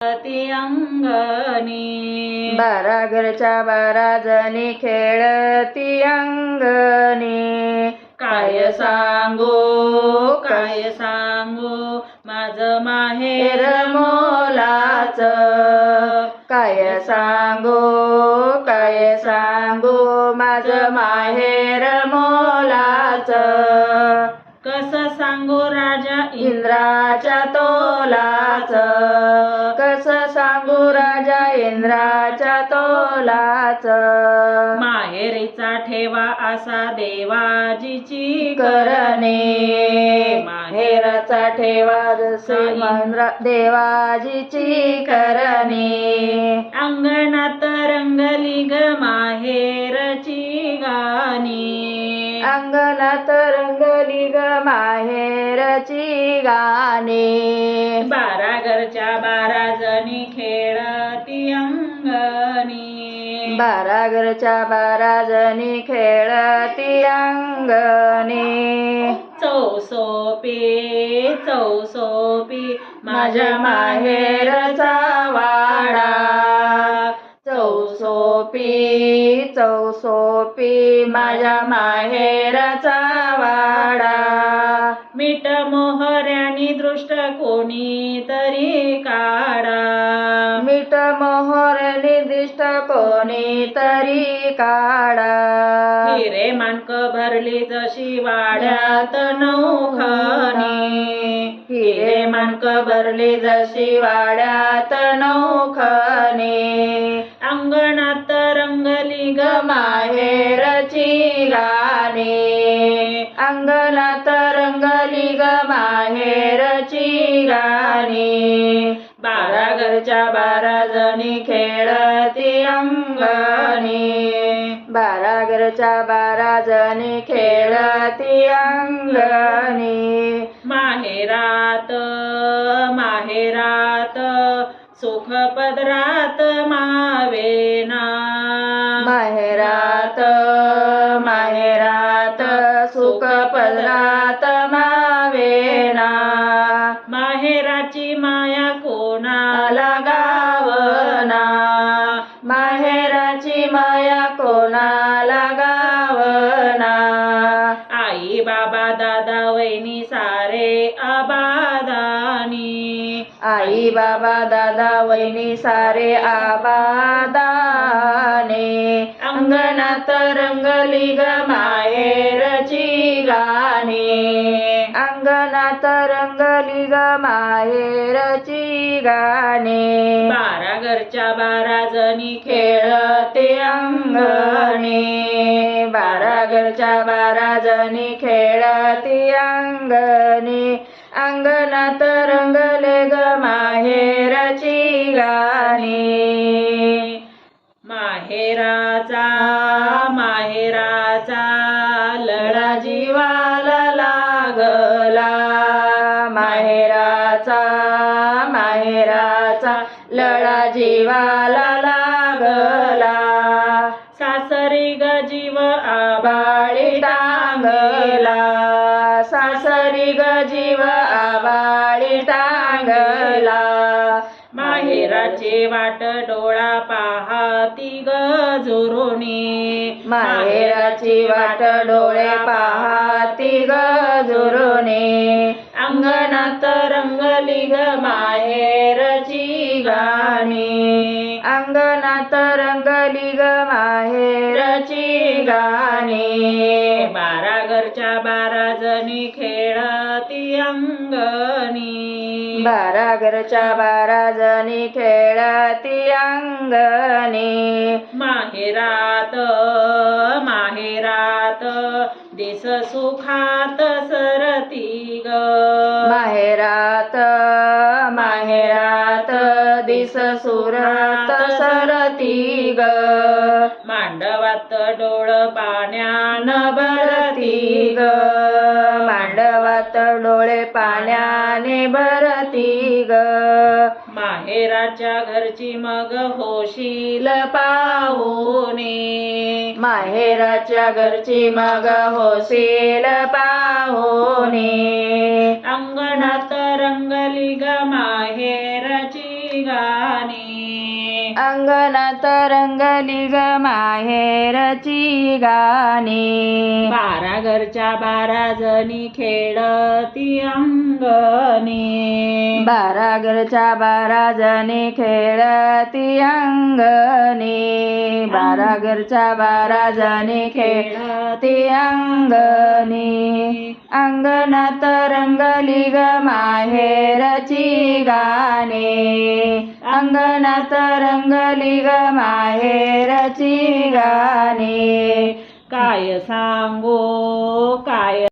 ती अंगणी, 12 घरच्या 12 जणी खेळती अंगणी. काय सांगू काय सांगू माझं माहेर मोलाचं. काय सांगू माझं माहेर मोलाचं. कसं सांगू राजा इंद्राच्या तोलाचं. कसं सांगू राजा इंद्राच्या तोलाचं. माहेरीचा ठेवा असा देवाजीची करणे. माहेराचा ठेवा जसे देवाजीची करणे. अंगणात रंगली ग माहेरची गाणी, अंगणात रंगली ग माहेरची गाणी. 12 घरच्या 12 जणी खेळती अंगणी, 12 घरच्या 12 जणी खेळती अंगणी. चौसोपी माझ्या माहेरचा वाडा. चौसोपी माझ्या माहेरचा वाडा. मीठ मोहऱ्यानी दृष्ट कोणी तरी काढा, मीठ मोहर निर्दिष्ट कोणी तरी काढा. हिरे माणक भरली जशी वाड्यात नौखणी, हिरे माणक भरली जशी वाड्यात नौखणी. अंगणात रंगली ग माहेरची गाणी. अंगणात रंगली ग माहेरची गाणी. 12 घरच्या 12 जणी खेळती अंगणी. 12 घरच्या 12 जणी खेळती अंगणी. माहेरात सुख पदरात मावेना, माहेरात सुख पदरात मावेना. माहेराची माया कोणाला गावना. माहेराची माया कोणाला गावना. आई बाबा दादा वहिनी सारे आबादानी, आई बाबा दादा वहिनी सारे आबादाने. अंगणात रंगली ग माहेरची गाणी. अंगणात रंगली ग माहेरची गाणी. 12 घरच्या 12 जणी खेळते अंगणी. 12 घरच्या 12 जणी खेळती अंगणी. अंगणात रंगले ग माहेरची गाणी. माहेराचा लढा जीवाला लागला. माहेराचा लढा जीवाला लागला. सासरी ग जीव आबाळी टांगला. सासरी ग जीव आबाळी टांगला. माहेराचे वाट डोळा पाहती ग जोरुनी, माहेराची वाट डोळे पाहती ग जोरुनी. अंगणात रंगली ग माहेरची गाणी, अंगणात रंगली ग माहेरची गाणी. 12 घरच्या 12 जणी खेळती अंगणी, 12 घरच्या 12 जणी खेळती अंगणी. माहेरात दिस सुखात सरती ग, माहेरात दिस सुरात सरती ग. मांडवात डोळ पाण्यानं भरती ग, मांडवात डोळे पाण्याने भरती ग. माहेराच्या घरची मग होशील पाहुणे, माहेराच्या घरची मग होशील पाहुणे. अंगणात रंगली ग माहेरची गाणी अंगणात रंगली ग माहेरची गाणी 12 घरच्या 12 जणी खेळती अंगणी 12 घरच्या 12 जणी खेळती अंगणी 12 घरच्या 12 जणी खेळती अंगणी अंगणात रंगली ग माहेरची गाणी अंगणात रंगली ग माहेरची गाणी काय सांगू काय